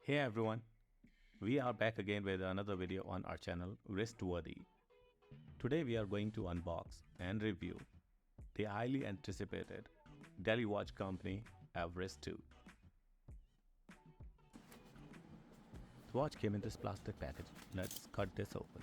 Hey everyone, we are back again with another video on our channel Wristworthy. Today we are going to unbox and review the highly anticipated Delhi watch company Everest II. The watch came in this plastic package. Let's cut this open.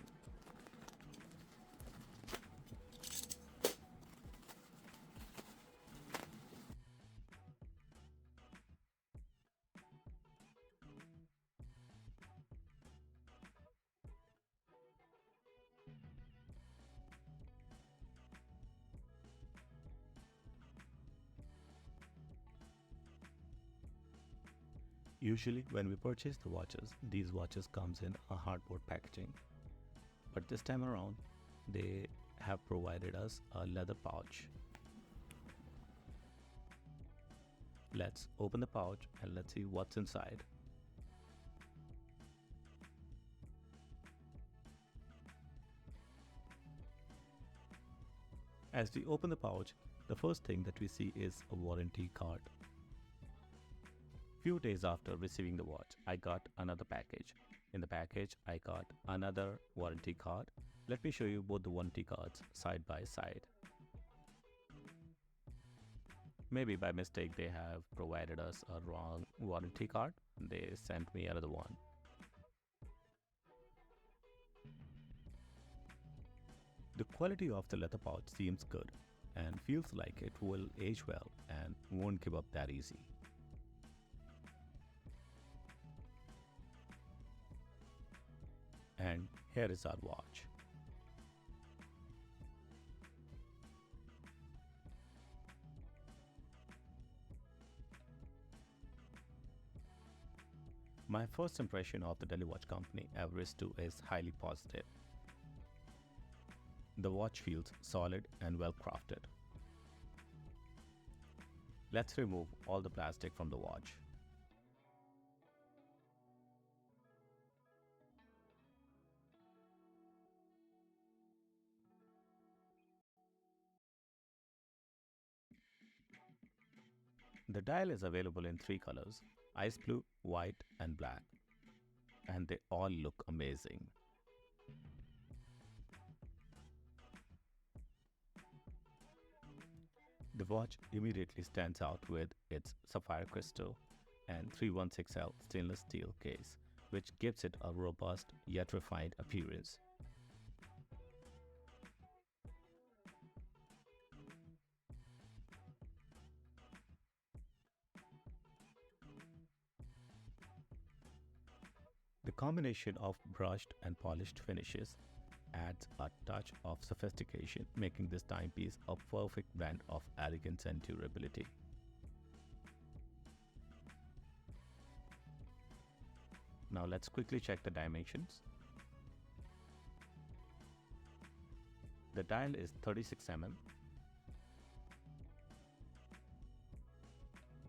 Usually when we purchase the watches, these watches comes in a hardboard packaging. But this time around, they have provided us a leather pouch. Let's open the pouch and let's see what's inside. As we open the pouch, the first thing that we see is a warranty card. Few days after receiving the watch, I got another package. In the package, I got another warranty card. Let me show you both the warranty cards side by side. Maybe by mistake they have provided us a wrong warranty card. They sent me another one. The quality of the leather pouch seems good and feels like it will age well and won't give up that easy. And here is our watch. My first impression of the Delhi watch company Everest II is highly positive. The watch feels solid and well crafted. Let's remove all the plastic from the watch. The dial is available in 3 colors: ice blue, white and black. And they all look amazing. The watch immediately stands out with its sapphire crystal and 316L stainless steel case, which gives it a robust yet refined appearance. The combination of brushed and polished finishes adds a touch of sophistication, making this timepiece a perfect blend of elegance and durability. Now let's quickly check the dimensions. The dial is 36 mm.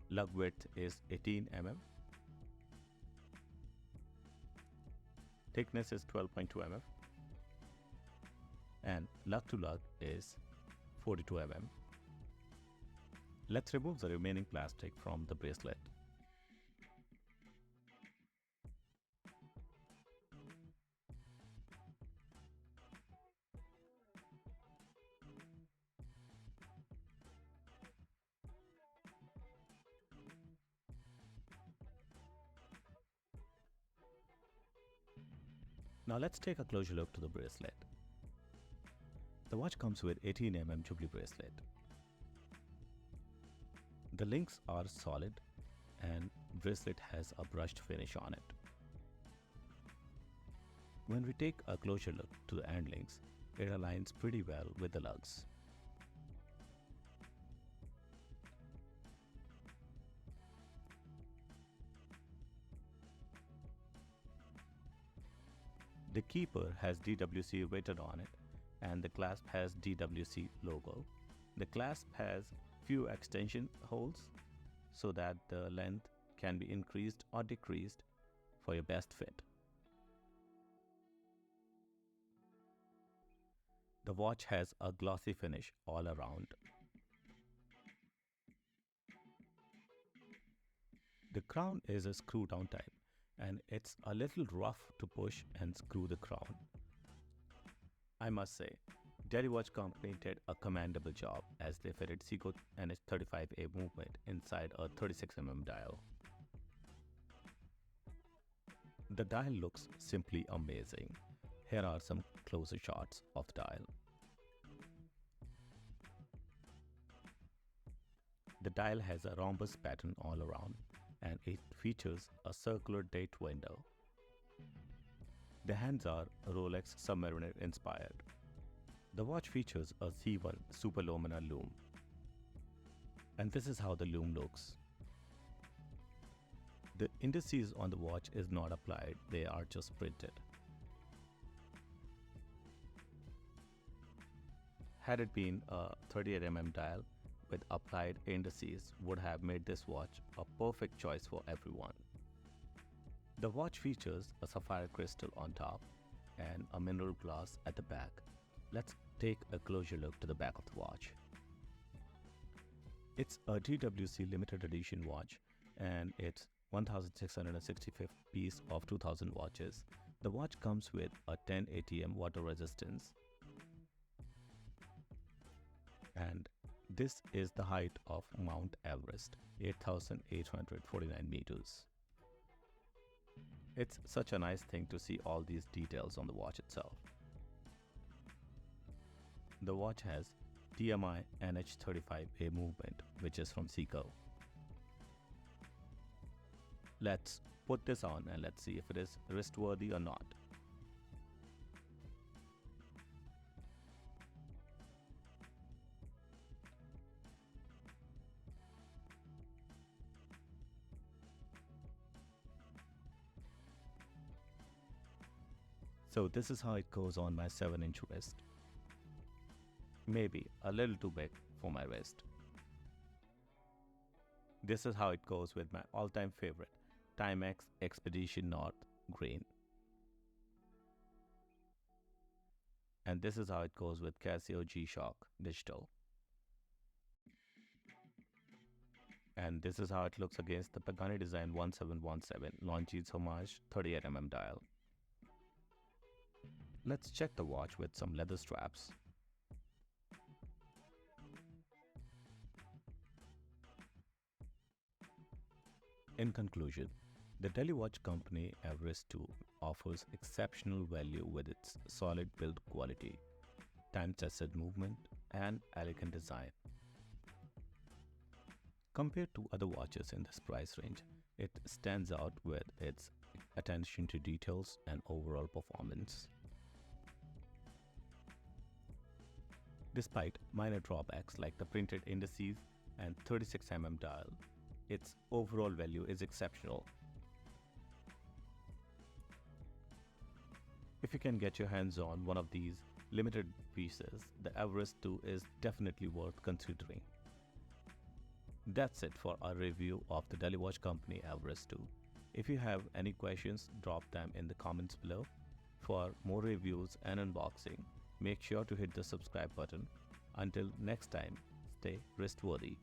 Lug width is 18 mm. Thickness is 12.2 mm. And lug to lug is 42 mm. Let's remove the remaining plastic from the bracelet. Now let's take a closer look to the bracelet. The watch comes with 18 mm Jubilee bracelet. The links are solid and bracelet has a brushed finish on it. When we take a closer look to the end links, it aligns pretty well with the lugs. The keeper has DWC written on it and the clasp has DWC logo. The clasp has few extension holes so that the length can be increased or decreased for your best fit. The watch has a glossy finish all around. The crown is a screw down type, and it's a little rough to push and screw the crown. I must say, Delhi Watch Company did a commendable job as they fitted Seiko NH35A movement inside a 36mm dial. The dial looks simply amazing. Here are some closer shots of the dial. The dial has a rhombus pattern all around, and it features a circular date window. The hands are Rolex Submariner inspired. The watch features a C1 Superlumina lume. And this is how the lume looks. The indices on the watch is not applied, they are just printed. Had it been a 38mm dial with applied indices would have made this watch a perfect choice for everyone. The watch features a sapphire crystal on top and a mineral glass at the back. Let's take a closer look to the back of the watch. It's a DWC limited edition watch and it's 1665th piece of 2000 watches. The watch comes with a 10 ATM water resistance. And this is the height of Mount Everest, 8,849 meters. It's such a nice thing to see all these details on the watch itself. The watch has TMI NH35A movement, which is from Seiko. Let's put this on and let's see if it is wrist worthy or not. So this is how it goes on my 7-inch wrist. Maybe a little too big for my wrist. This is how it goes with my all-time favorite Timex Expedition North Green. And this is how it goes with Casio G-Shock Digital. And this is how it looks against the Pagani Design 1717 Longines Homage 38mm dial. Let's check the watch with some leather straps. In conclusion, the Delhi Watch Company Everest II offers exceptional value with its solid build quality, time-tested movement, and elegant design. Compared to other watches in this price range, it stands out with its attention to details and overall performance. Despite minor drawbacks like the printed indices and 36mm dial, its overall value is exceptional. If you can get your hands on one of these limited pieces, the Everest II is definitely worth considering. That's it for our review of the Delhi Watch Company Everest II. If you have any questions, drop them in the comments below. For more reviews and unboxing, make sure to hit the subscribe button. Until next time, stay wrist worthy.